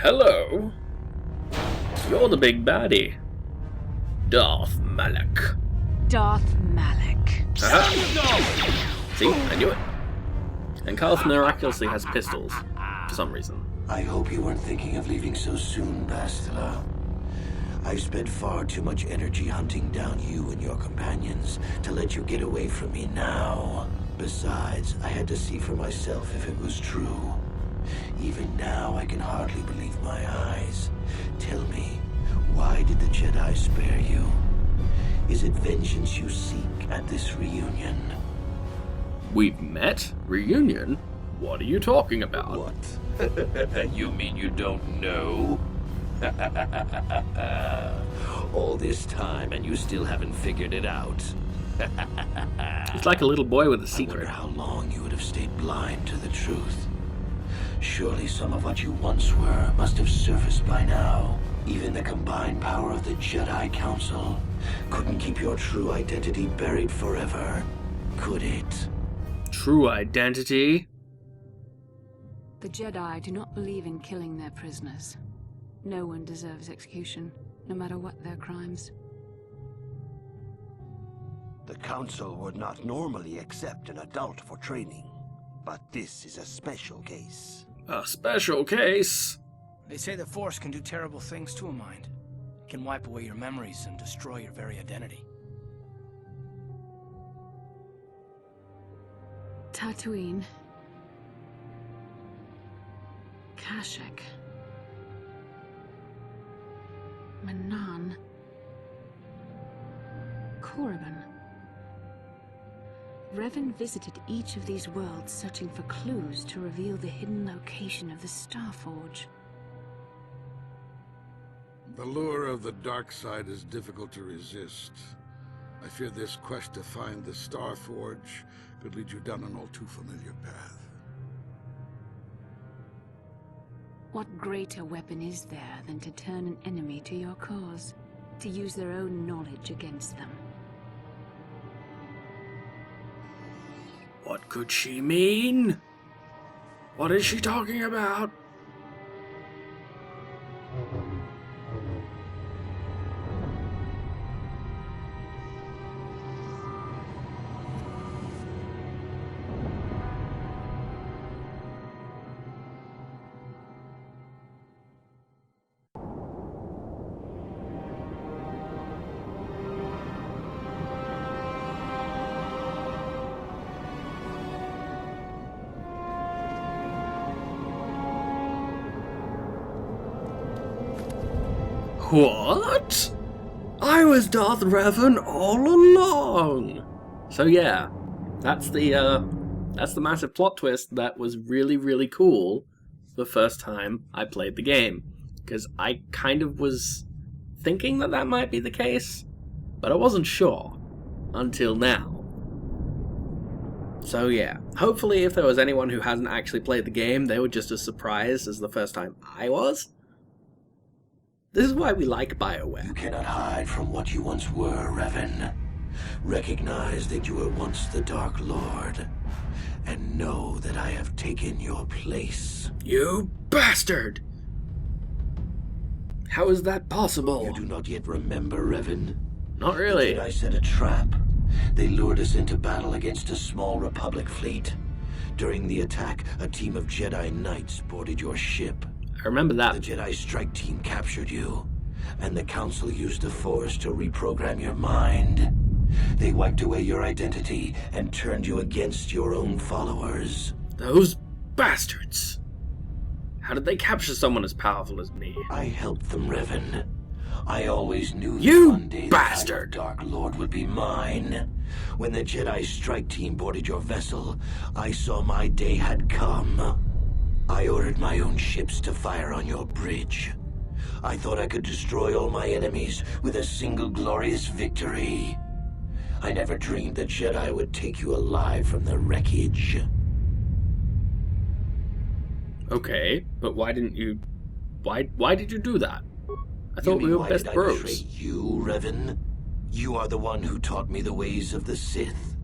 Hello. You're the big baddie. Darth Malak. Darth Malak. See, I knew it. And Karth miraculously has pistols, for some reason. I hope you weren't thinking of leaving so soon, Bastila. I've spent far too much energy hunting down you and your companions to let you get away from me now. Besides, I had to see for myself if it was true. Even now, I can hardly believe my eyes. Tell me, why did the Jedi spare you? Is it vengeance you seek at this reunion? We've met? Reunion? What are you talking about? What? You mean you don't know? All this time and you still haven't figured it out. It's like a little boy with a I secret. wonder how long you would have stayed blind to the truth. Surely some of what you once were must have surfaced by now. Even the combined power of the Jedi Council couldn't keep your true identity buried forever, could it? True identity? The Jedi do not believe in killing their prisoners. No one deserves execution, no matter what their crimes. The Council would not normally accept an adult for training, but this is a special case. A special case? They say the Force can do terrible things to a mind. It can wipe away your memories and destroy your very identity. Tatooine. Kashyyyk. Manan. Korriban. Revan visited each of these worlds searching for clues to reveal the hidden location of the Starforge. The lure of the dark side is difficult to resist. I fear this quest to find the Starforge could lead you down an all too familiar path. What greater weapon is there than to turn an enemy to your cause, to use their own knowledge against them? What could she mean? What is she talking about? What? I was Darth Revan all along. So yeah, that's the massive plot twist that was really, really cool the first time I played the game. Because I kind of was thinking that that might be the case, but I wasn't sure until now. So yeah, hopefully if there was anyone who hasn't actually played the game, they were just as surprised as the first time I was. This is why we like BioWare. You cannot hide from what you once were, Revan. Recognize that you were once the Dark Lord, and know that I have taken your place. You bastard! How is that possible? You do not yet remember, Revan? Not really. I set a trap. They lured us into battle against a small Republic fleet. During the attack, a team of Jedi Knights boarded your ship. I remember that. The Jedi strike team captured you, and the Council used the Force to reprogram your mind. They wiped away your identity and turned you against your own followers. Those bastards! How did they capture someone as powerful as me? I helped them, Revan. I always knew You that one day bastard! the Dark Lord would be mine. When the Jedi strike team boarded your vessel, I saw my day had come. I ordered my own ships to fire on your bridge. I thought I could destroy all my enemies with a single glorious victory. I never dreamed the Jedi would take you alive from the wreckage. Okay, but why didn't you... Why did you do that? I thought we were why best did I bros. betray you, Revan? You are the one who taught me the ways of the Sith.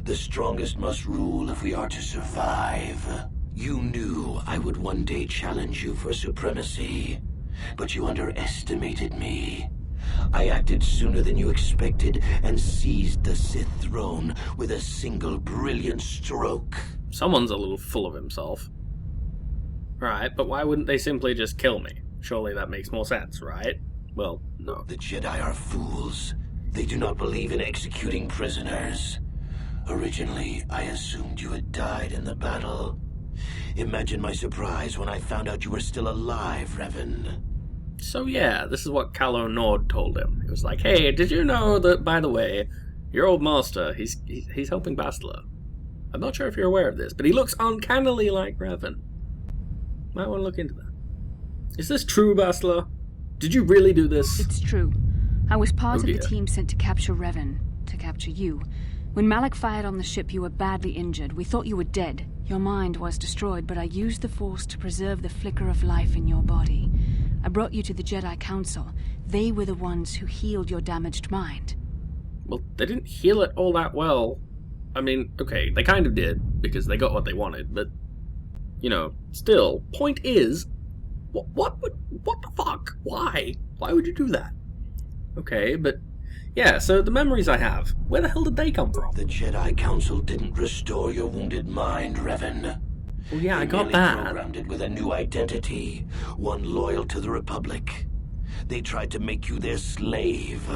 The strongest must rule if we are to survive. You knew I would one day challenge you for supremacy, but you underestimated me. I acted sooner than you expected and seized the Sith throne with a single brilliant stroke. Someone's a little full of himself. Right, but why wouldn't they simply just kill me? Surely that makes more sense, right? Well, no. The Jedi are fools. They do not believe in executing prisoners. Originally, I assumed you had died in the battle. Imagine my surprise when I found out you were still alive, Revan. So yeah, this is what Calo Nord told him. He was like, hey, did you know that, by the way, your old master, he's helping Bastila. I'm not sure if you're aware of this, but he looks uncannily like Revan. Might want to look into that. Is this true, Bastila? Did you really do this? It's true. I was part Oh, of the dear. team sent to capture Revan, to capture you. When Malak fired on the ship, you were badly injured. We thought you were dead. Your mind was destroyed, but I used the Force to preserve the flicker of life in your body. I brought you to the Jedi Council. They were the ones who healed your damaged mind. Well, they didn't heal it all that well. I mean, okay, they kind of did, because they got what they wanted, but, you know, still, point is, what the fuck? Why? Why would you do that? Okay, but, yeah, so the memories I have, where the hell did they come from? The Jedi Council didn't restore your wounded mind, Revan. Well, yeah, I They got merely that. programmed it with a new identity, one loyal to the Republic. They tried to make you their slave.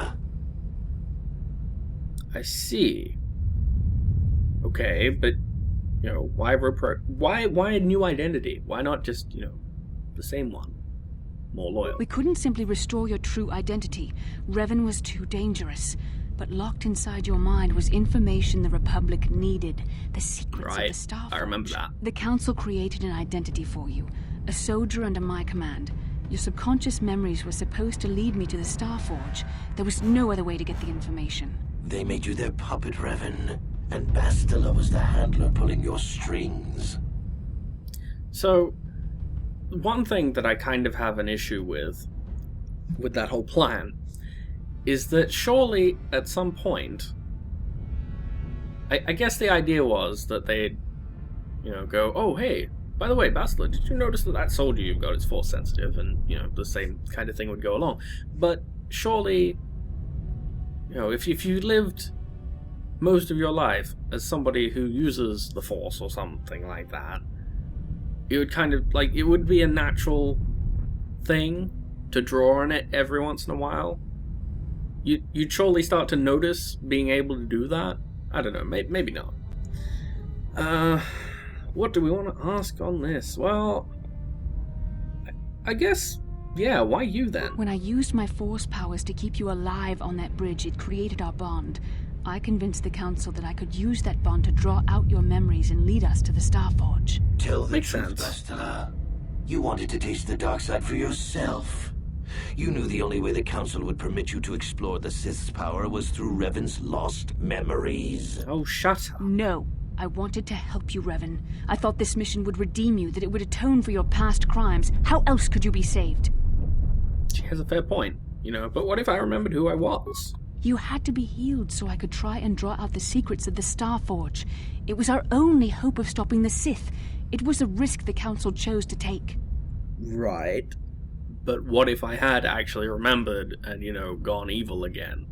I see. Okay, but, you know, why a new identity? Why not just, you know, the same one? More loyal. We couldn't simply restore your true identity. Revan was too dangerous. But locked inside your mind was information the Republic needed. The secrets of Right, the Star I remember Forge. that. The Council created an identity for you. A soldier under my command. Your subconscious memories were supposed to lead me to the Star Forge. There was no other way to get the information. They made you their puppet, Revan. And Bastila was the handler pulling your strings. So, one thing that I kind of have an issue with that whole plan, is that surely at some point, I guess the idea was that they'd, you know, go, oh hey, by the way, Bastila, did you notice that soldier you've got is force sensitive, and, you know, the same kind of thing would go along. But surely, you know, if you lived most of your life as somebody who uses the Force or something like that, it would kind of, like, it would be a natural thing to draw on it every once in a while. You'd surely start to notice being able to do that. I don't know, maybe not. What do we want to ask on this? Well, I guess, yeah, why you then? When I used my Force powers to keep you alive on that bridge, it created our bond. I convinced the Council that I could use that bond to draw out your memories and lead us to the Star Forge. Tell the Makes truth, sense. Bastila. You wanted to taste the dark side for yourself. You knew the only way the Council would permit you to explore the Sith's power was through Revan's lost memories. Oh, shut up. No. I wanted to help you, Revan. I thought this mission would redeem you, that it would atone for your past crimes. How else could you be saved? She has a fair point, you know, but what if I remembered who I was? You had to be healed so I could try and draw out the secrets of the Star Forge. It was our only hope of stopping the Sith. It was a risk the Council chose to take. Right. But what if I had actually remembered and, you know, gone evil again?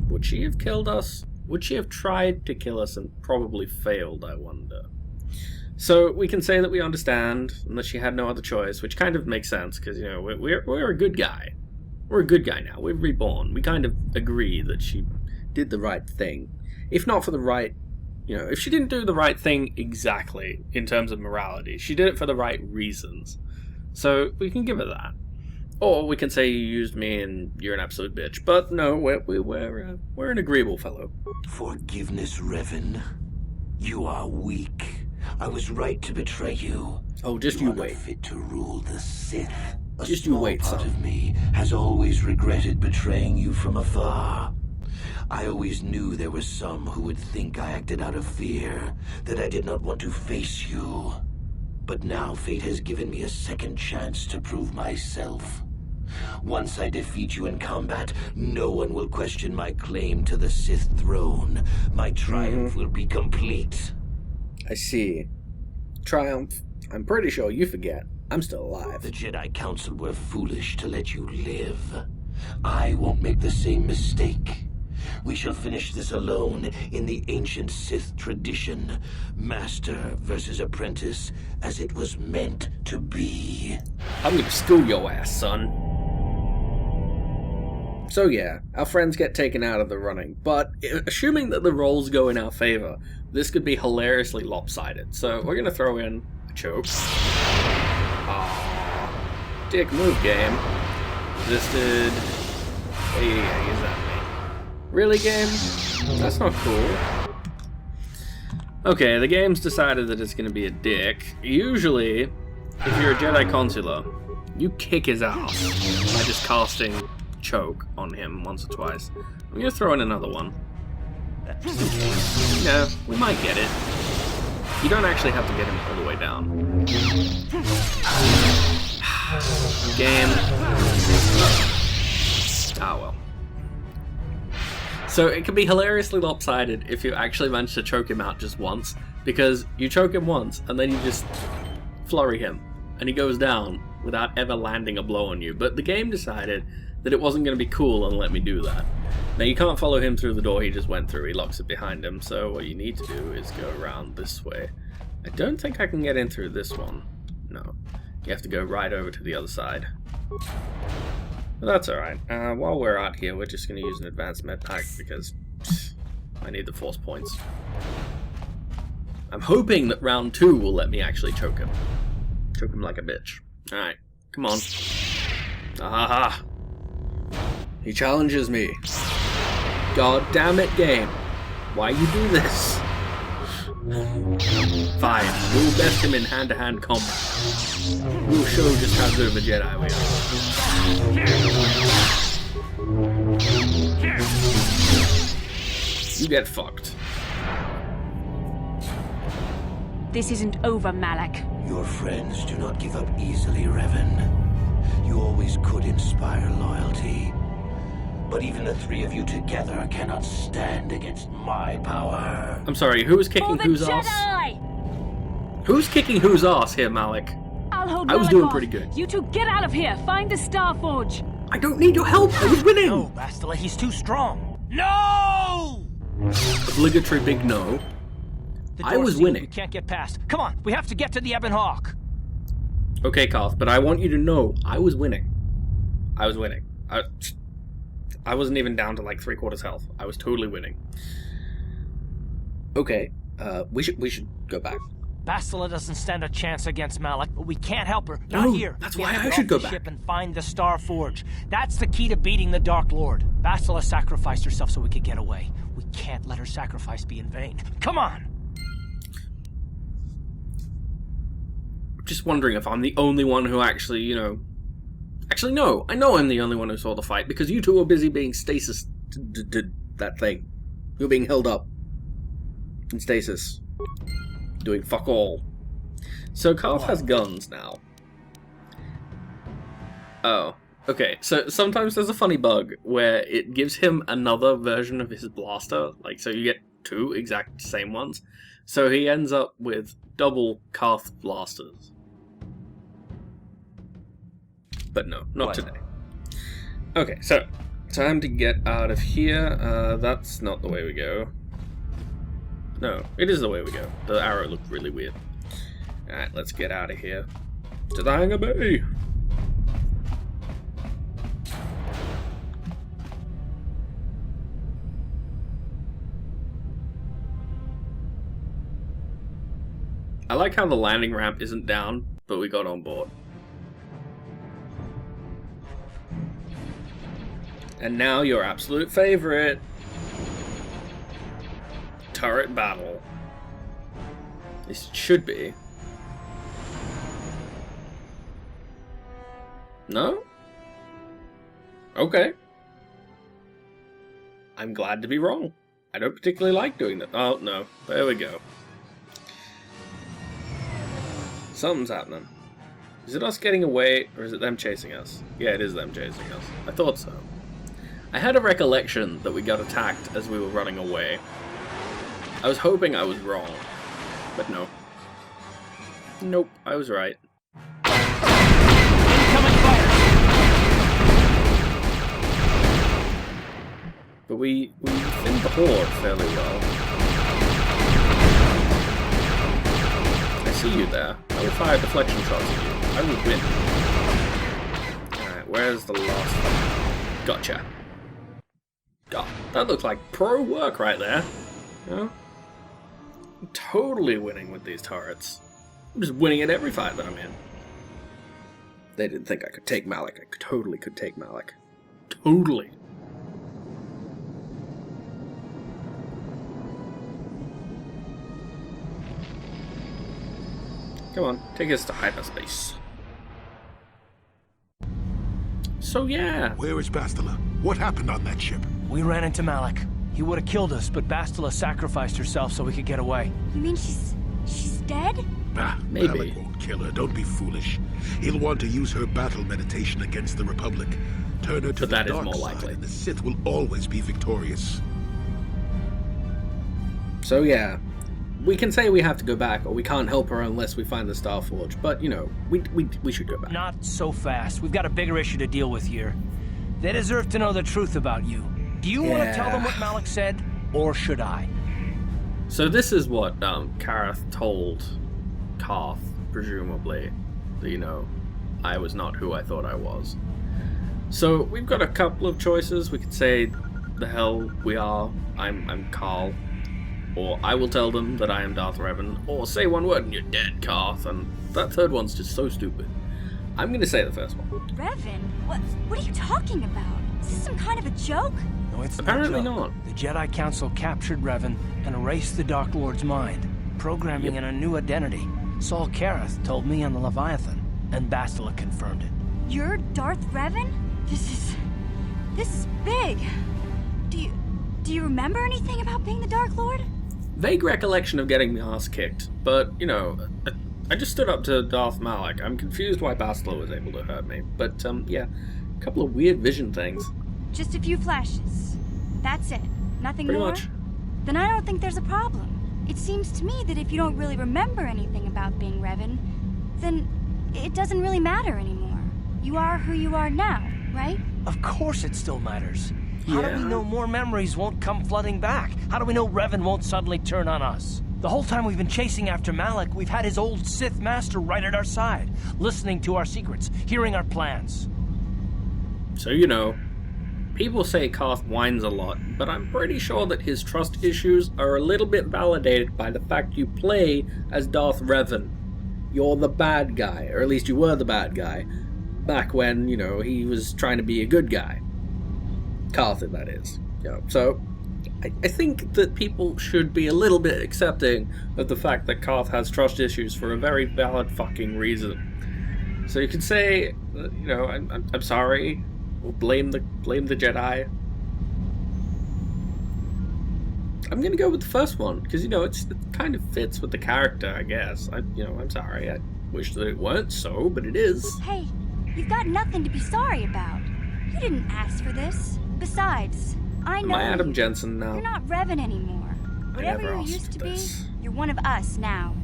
Would she have killed us? Would she have tried to kill us and probably failed, I wonder? So we can say that we understand and that she had no other choice, which kind of makes sense because, you know, we're a good guy. We're a good guy now. We're reborn. We kind of agree that she did the right thing. If not for the right, you know, if she didn't do the right thing exactly in terms of morality, she did it for the right reasons. So we can give her that. Or we can say you used me and you're an absolute bitch. But no, we're an agreeable fellow. Forgiveness, Revan. You are weak. I was right to betray you. Oh, just you You are not wait. fit to rule the Sith. A Just you small wait, part son. of me has always regretted betraying you from afar. I always knew there were some who would think I acted out of fear, that I did not want to face you. But now fate has given me a second chance to prove myself. Once I defeat you in combat, no one will question my claim to the Sith throne. My triumph will be complete. I see. Triumph I'm pretty sure you forget I'm still alive. The Jedi Council were foolish to let you live. I won't make the same mistake. We shall finish this alone in the ancient Sith tradition. Master versus apprentice, as it was meant to be. I'm gonna school your ass, son. So yeah, our friends get taken out of the running, but assuming that the rolls go in our favor, this could be hilariously lopsided. So we're gonna throw in a choke. Aww. Dick move, game. Resisted. Hey, use that. Really, game? That's not cool. Okay, the game's decided that it's gonna be a dick. Usually, if you're a Jedi Consular, you kick his ass by just casting choke on him once or twice. I'm gonna throw in another one. No, we might get it. You don't actually have to get him all the way down. Game. Ah, well. So it can be hilariously lopsided if you actually manage to choke him out just once, because you choke him once and then you just flurry him and he goes down without ever landing a blow on you. But the game decided that it wasn't going to be cool and let me do that. Now you can't follow him through the door he just went through, he locks it behind him, so what you need to do is go around this way. I don't think I can get in through this one. No, you have to go right over to the other side. But that's alright. While we're out here, we're just going to use an advanced med pack because I need the force points. I'm hoping that round 2 will let me actually choke him. Choke him like a bitch. Alright, come on. Aha! He challenges me. God damn it, game. Why you do this? Fine, we'll best him in hand-to-hand combat. We'll show just how good of a Jedi we are. You get fucked. This isn't over, Malak. Your friends do not give up easily, Revan. You always could inspire loyalty. But even the three of you together cannot stand against my power. I'm sorry, who was kicking whose ass? Who's kicking whose ass here, Malak? I'll hold I was Malak doing off. pretty good. You two get out of here. Find the Star Forge. I don't need your help. I was winning. No, Bastila, he's too strong. No! Obligatory big no. I was winning. We can't get past. Come on, we have to get to the Ebon Hawk. Okay, Karth, but I want you to know I was winning. I was winning. I wasn't even down to like 3/4 health. I was totally winning. Okay, we should go back. Bastila doesn't stand a chance against Malak, but we can't help her. No, Not here. that's We why have to I get should off go the back. ship and find the Star Forge. That's the key to beating the Dark Lord. Bastila sacrificed herself so we could get away. We can't let her sacrifice be in vain. Come on! Just wondering if I'm the only one who actually, you know... Actually, no. I know I'm the only one who saw the fight, because you two were busy being stasis... that thing. You were being held up. In stasis. Doing fuck all. So Karth has guns now. Oh. Okay, so sometimes there's a funny bug where it gives him another version of his blaster. Like, so you get two exact same ones. So he ends up with double Karth blasters. But no, not today. Okay, so time to get out of here. That's not the way we go. No, it is the way we go. The arrow looked really weird. Alright, let's get out of here. To the hangar bay! I like how the landing ramp isn't down, but we got on board. And now your absolute favorite. Turret battle. This should be. No? Okay. I'm glad to be wrong. I don't particularly like doing that. Oh, no. There we go. Something's happening. Is it us getting away, or is it them chasing us? Yeah, it is them chasing us. I thought so. I had a recollection that we got attacked as we were running away. I was hoping I was wrong, but no. Nope, I was right. Incoming fire! But we thinned the horde fairly well. I see you there. I will fire deflection shots at you. I will win. Alright, where's the last one? Gotcha. God, that looked like pro work right there. You know? I'm totally winning with these turrets. I'm just winning at every fight that I'm in. They didn't think I could take Malik. I totally could take Malik. Totally. Come on, take us to hyperspace. So yeah. Where is Bastila? What happened on that ship? We ran into Malik. He would have killed us, but Bastila sacrificed herself so we could get away. You mean she's dead? Ah, Maybe. Malik won't kill her. Don't be foolish. He'll want to use her battle meditation against the Republic. Turn her to But the that is dark more side, likely. and the Sith will always be victorious. So yeah. We can say we have to go back, or we can't help her unless we find the Star Forge. But, you know, we should go back. Not so fast. We've got a bigger issue to deal with here. They deserve to know the truth about you. Do you want to tell them what Malik said, or should I? So this is what Kareth told Karth, presumably. That, you know, I was not who I thought I was. So we've got a couple of choices. We could say, the hell we are. I'm Carl. Or I will tell them that I am Darth Revan. Or say one word and you're dead, Karth. And that third one's just so stupid. I'm going to say the first one. Revan? What are you talking about? Is this some kind of a joke? No, it's Apparently no joke. not. The Jedi Council captured Revan and erased the Dark Lord's mind, programming in a new identity. Saul Kareth told me on the Leviathan, and Bastila confirmed it. You're Darth Revan? This is big. Do you remember anything about being the Dark Lord? Vague recollection of getting my ass kicked. But, you know, I just stood up to Darth Malik. I'm confused why Bastila was able to hurt me. But, yeah, a couple of weird vision things. Just a few flashes. That's it. Nothing Pretty more? much. Then I don't think there's a problem. It seems to me that if you don't really remember anything about being Revan, then it doesn't really matter anymore. You are who you are now, right? Of course it still matters. How do we Yeah. know more memories won't come flooding back? How do we know Revan won't suddenly turn on us? The whole time we've been chasing after Malik, we've had his old Sith master right at our side, listening to our secrets, hearing our plans. So, you know, people say Karth whines a lot, but I'm pretty sure that his trust issues are a little bit validated by the fact you play as Darth Revan. You're the bad guy, or at least you were the bad guy, back when, you know, he was trying to be a good guy. Karth, that is. You know, so, I think that people should be a little bit accepting of the fact that Karth has trust issues for a very valid fucking reason. So you could say, you know, I'm sorry, or blame the Jedi. I'm gonna go with the first one because, you know, it kind of fits with the character, I guess. I'm sorry. I wish that it weren't so, but it is. Hey, you've got nothing to be sorry about. You didn't ask for this. Besides, I know Am I Adam you. Jensen now? You're not Revan anymore. Whatever never you asked used to for be, this. you're one of us now.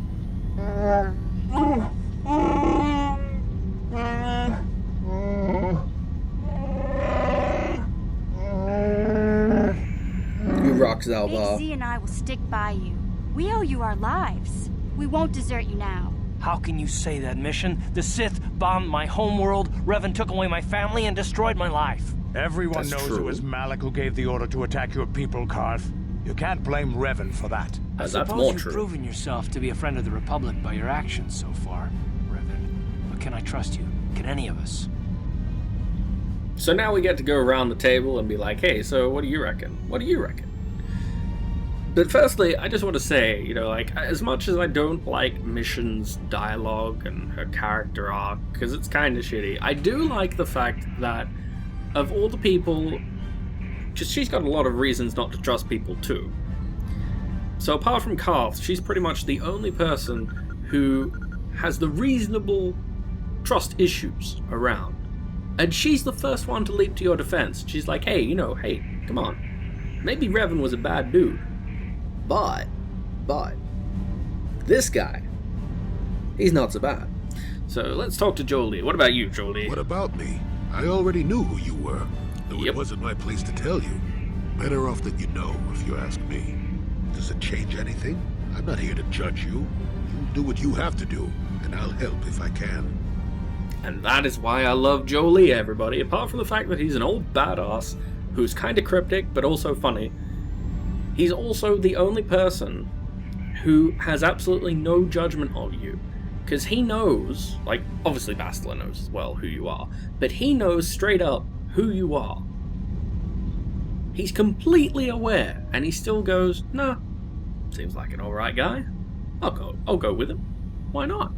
You rock, Big Zalvar. Z and I will stick by you. We owe you our lives. We won't desert you now. How can you say that, Mission? The Sith bombed my homeworld, Revan took away my family, and destroyed my life. Everyone That's knows true. it was Malik who gave the order to attack your people, Karth. You can't blame Revan for that. I That's suppose more you've true. proven yourself to be a friend of the Republic by your actions so far, Revan. But can I trust you? Can any of us? So now we get to go around the table and be like, hey, so what do you reckon? What do you reckon? But firstly, I just want to say, you know, like, as much as I don't like Mission's dialogue and her character arc, because it's kind of shitty, I do like the fact that of all the people, she's got a lot of reasons not to trust people too. So apart from Karth, she's pretty much the only person who has the reasonable trust issues around. And she's the first one to leap to your defense. She's like, hey, come on. Maybe Revan was a bad dude. But, this guy, he's not so bad. So let's talk to Jolie. What about you, Jolie? What about me? I already knew who you were, though Yep. it wasn't my place to tell you. Better off that you know, if you ask me. Does it change anything? I'm not here to judge you. You do what you have to do, and I'll help if I can. And that is why I love Jolie, everybody. Apart from the fact that he's an old badass who's kind of cryptic but also funny, he's also the only person who has absolutely no judgment of you. Because he knows, like, obviously Bastila knows as well who you are, but he knows straight up who you are. He's completely aware, and he still goes, nah, seems like an alright guy. I'll go with him. Why not?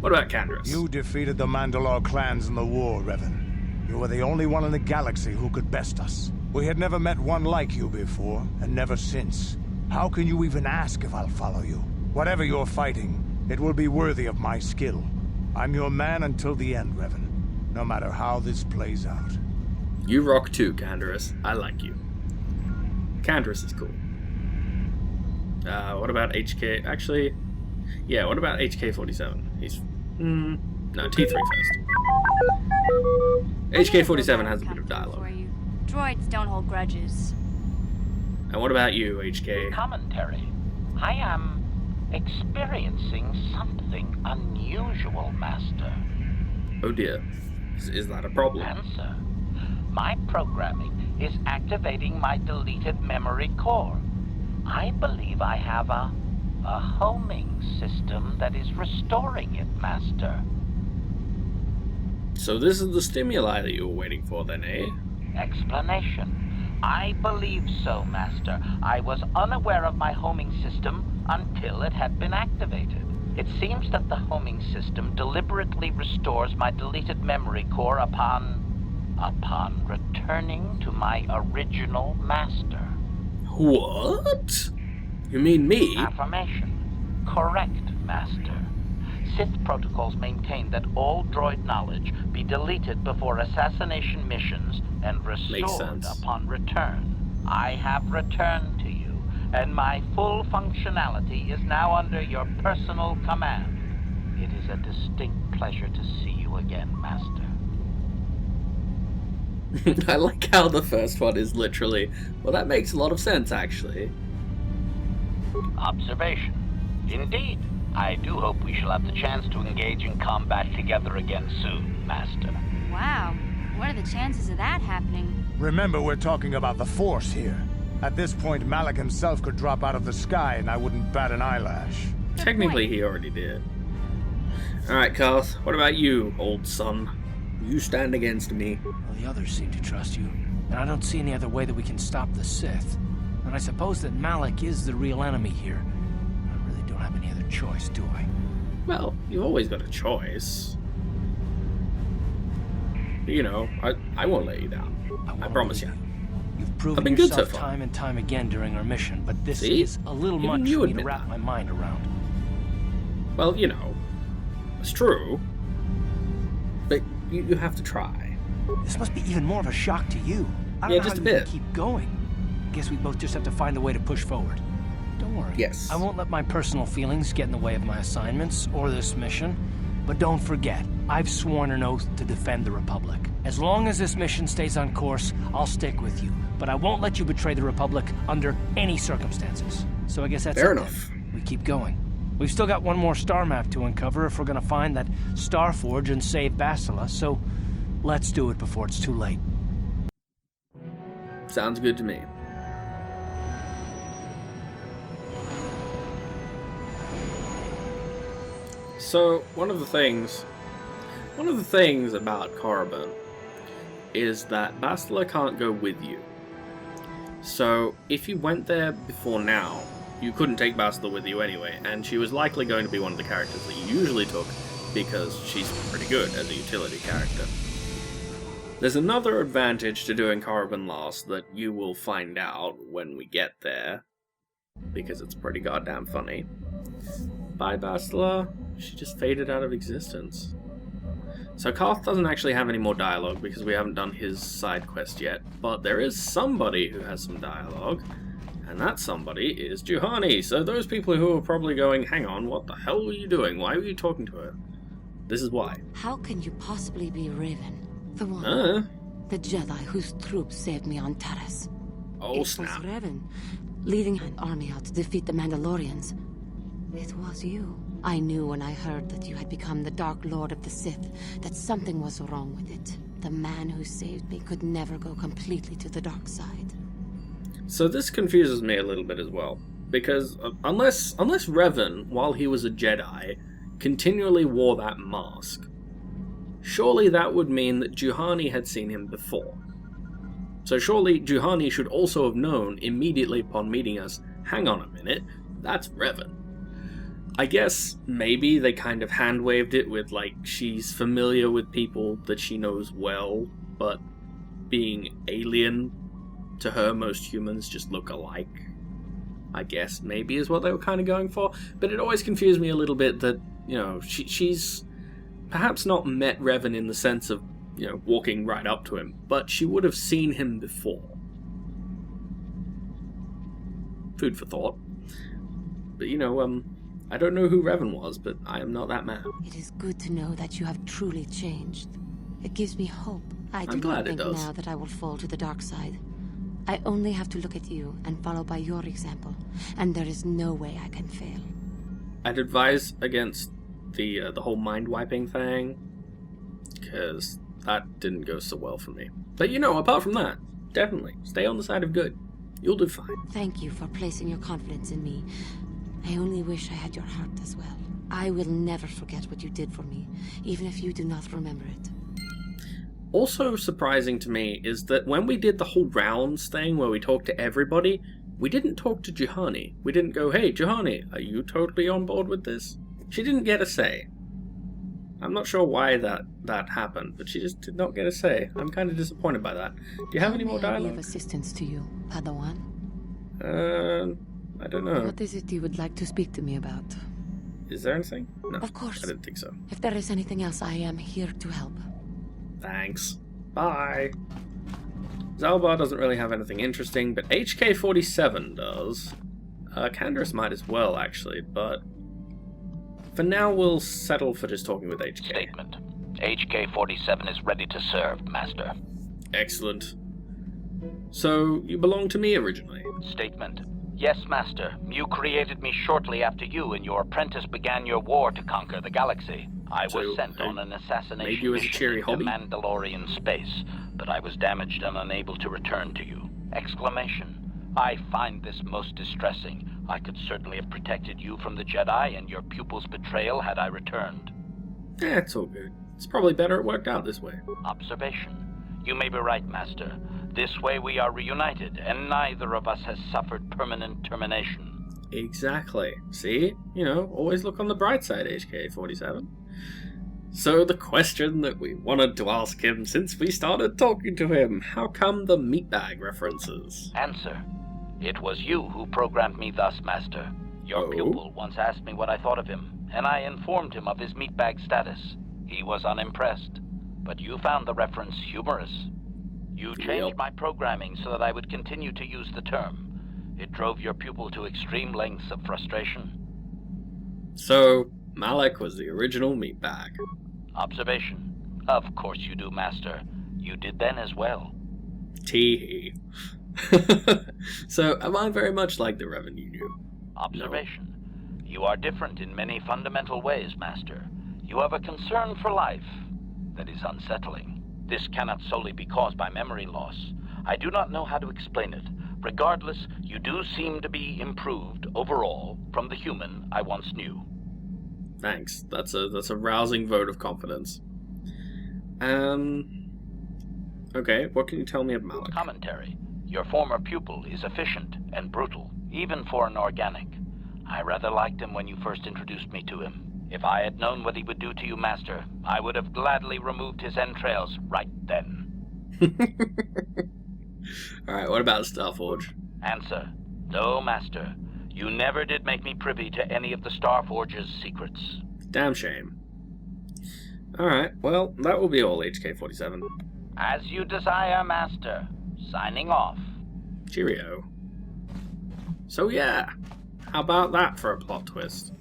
What about Candace? You defeated the Mandalore clans in the war, Revan. You were the only one in the galaxy who could best us. We had never met one like you before, and never since. How can you even ask if I'll follow you? Whatever you're fighting, it will be worthy of my skill. I'm your man until the end, Revan. No matter how this plays out. You rock too, Candace. I like you. Candace is cool. What about HK? Actually, yeah, what about HK-47? He's... no, T3 first. HK-47 has a bit of dialogue. Droids don't hold grudges. And what about you, HK? Commentary. I am experiencing something unusual, Master. Oh dear. Is that a problem? Answer. My programming is activating my deleted memory core. I believe I have a homing system that is restoring it, Master. So this is the stimuli that you were waiting for then, eh? Explanation. I believe so, Master. I was unaware of my homing system until it had been activated. It seems that the homing system deliberately restores my deleted memory core upon returning to my original master. What? You mean me? Affirmation. Correct, Master. Sith protocols maintain that all droid knowledge be deleted before assassination missions and restored upon return. I have returned to you, and my full functionality is now under your personal command. It is a distinct pleasure to see you again, Master. I like how the first one is literally, well, that makes a lot of sense, actually. Observation. Indeed. I do hope we shall have the chance to engage in combat together again soon, Master. Wow. What are the chances of that happening? Remember, we're talking about the Force here. At this point, Malak himself could drop out of the sky and I wouldn't bat an eyelash. Technically, he already did. Alright, Karth, what about you, old son? You stand against me. Well, the others seem to trust you, and I don't see any other way that we can stop the Sith. And I suppose that Malak is the real enemy here. I really don't have any other choice, do I? Well, you've always got a choice. You know, I won't let you down. I promise you. You've proven I've been good yourself so far. time and time again during our mission, but this See? is a little Even much you for me to admit wrap that. my mind around. Well, you know, it's true. But you have to try. This must be even more of a shock to you. I don't Yeah, know just how a you bit. can keep going. Guess we both just have to find a way to push forward. Don't worry. Yes. I won't let my personal feelings get in the way of my assignments or this mission. But don't forget, I've sworn an oath to defend the Republic. As long as this mission stays on course, I'll stick with you. But I won't let you betray the Republic under any circumstances. So I guess that's Fair it enough. then. We keep going. We've still got one more star map to uncover if we're gonna find that Star Forge and save Bastila, so let's do it before it's too late. Sounds good to me. So, one of the things about Korriban is that Bastila can't go with you. So, if you went there before now, you couldn't take Bastila with you anyway, and she was likely going to be one of the characters that you usually took because she's pretty good as a utility character. There's another advantage to doing Korriban Lost that you will find out when we get there, because it's pretty goddamn funny. Bye, Bastila. She just faded out of existence. So Karth doesn't actually have any more dialogue because we haven't done his side quest yet, but there is somebody who has some dialogue, And that somebody is Juhani. So those people who are probably going, hang on, what the hell were you doing? Why were you talking to her? This is why. How can you possibly be Raven? The one, the Jedi whose troops saved me on Taris. Oh, it snap. was Raven, leading an army out to defeat the Mandalorians. It was you. I knew when I heard that you had become the Dark Lord of the Sith, that something was wrong with it. The man who saved me could never go completely to the dark side. So this confuses me a little bit as well, because unless Revan, while he was a Jedi, continually wore that mask, surely that would mean that Juhani had seen him before. So surely Juhani should also have known immediately upon meeting us, hang on a minute, that's Revan. I guess maybe they kind of hand-waved it with, like, she's familiar with people that she knows well, but being alien, to her, most humans just look alike. I guess maybe is what they were kind of going for. But it always confused me a little bit that, you know, she's perhaps not met Revan in the sense of, you know, walking right up to him, but she would have seen him before. Food for thought. But, you know, I don't know who Revan was, but I am not that man. It is good to know that you have truly changed. It gives me hope. I do not think now that I will fall to the dark side. I only have to look at you and follow by your example, and there is no way I can fail. I'd advise against the whole mind-wiping thing, because that didn't go so well for me. But you know, apart from that, definitely, stay on the side of good. You'll do fine. Thank you for placing your confidence in me. I only wish I had your heart as well. I will never forget what you did for me, even if you do not remember it. Also surprising to me is that when we did the whole rounds thing where we talked to everybody, we didn't talk to Juhani. We didn't go, hey, Juhani, are you totally on board with this? She didn't get a say. I'm not sure why that happened, but she just did not get a say. I'm kind of disappointed by that. Do you have any more dialogue? May I be of assistance to you, Padawan? I don't know. What is it you would like to speak to me about? Is there anything? No, of course. I didn't think so. If there is anything else, I am here to help. Thanks. Bye. Zalbar doesn't really have anything interesting, but HK-47 does. Canderous might as well, actually, but for now we'll settle for just talking with HK. Statement. HK-47 is ready to serve, Master. Excellent. So, you belong to me originally? Statement. Yes, Master. You created me shortly after you and your apprentice began your war to conquer the galaxy. I was sent on an assassination mission into Mandalorian space, but I was damaged and unable to return to you. Exclamation. I find this most distressing. I could certainly have protected you from the Jedi and your pupil's betrayal had I returned. It's all good. It's probably better it worked out this way. Observation. You may be right, Master. This way we are reunited, and neither of us has suffered permanent termination. Exactly. See? You know, always look on the bright side, HK-47. So the question that we wanted to ask him since we started talking to him, how come the meatbag references? Answer. It was you who programmed me thus, Master. Your pupil once asked me what I thought of him, and I informed him of his meatbag status. He was unimpressed, but you found the reference humorous. You changed my programming so that I would continue to use the term. It drove your pupil to extreme lengths of frustration. So, Malak was the original meatbag. Observation. Of course you do, Master. You did then as well. Tee-hee. So, am I very much like the Revan you knew? Observation. No. You are different in many fundamental ways, Master. You have a concern for life that is unsettling. This cannot solely be caused by memory loss. I do not know how to explain it. Regardless, you do seem to be improved overall from the human I once knew. Thanks. That's a rousing vote of confidence. Okay, what can you tell me of Malak? Commentary. Your former pupil is efficient and brutal, even for an organic. I rather liked him when you first introduced me to him. If I had known what he would do to you, Master, I would have gladly removed his entrails right then. Alright, what about Starforge? Answer. No, Master. You never did make me privy to any of the Starforge's secrets. Damn shame. Alright, well, that will be all, HK-47. As you desire, Master. Signing off. Cheerio. So yeah, how about that for a plot twist?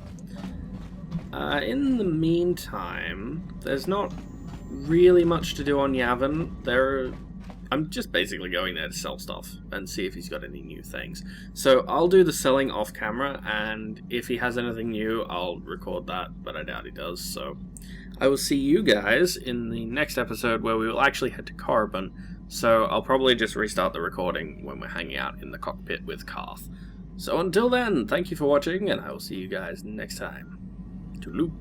In the meantime, there's not really much to do on Yavin. I'm just basically going there to sell stuff and see if he's got any new things. So I'll do the selling off camera, and if he has anything new, I'll record that, but I doubt he does. So I will see you guys in the next episode where we will actually head to Carbon. So I'll probably just restart the recording when we're hanging out in the cockpit with Karth. So until then, thank you for watching, and I will see you guys next time. Toodaloo.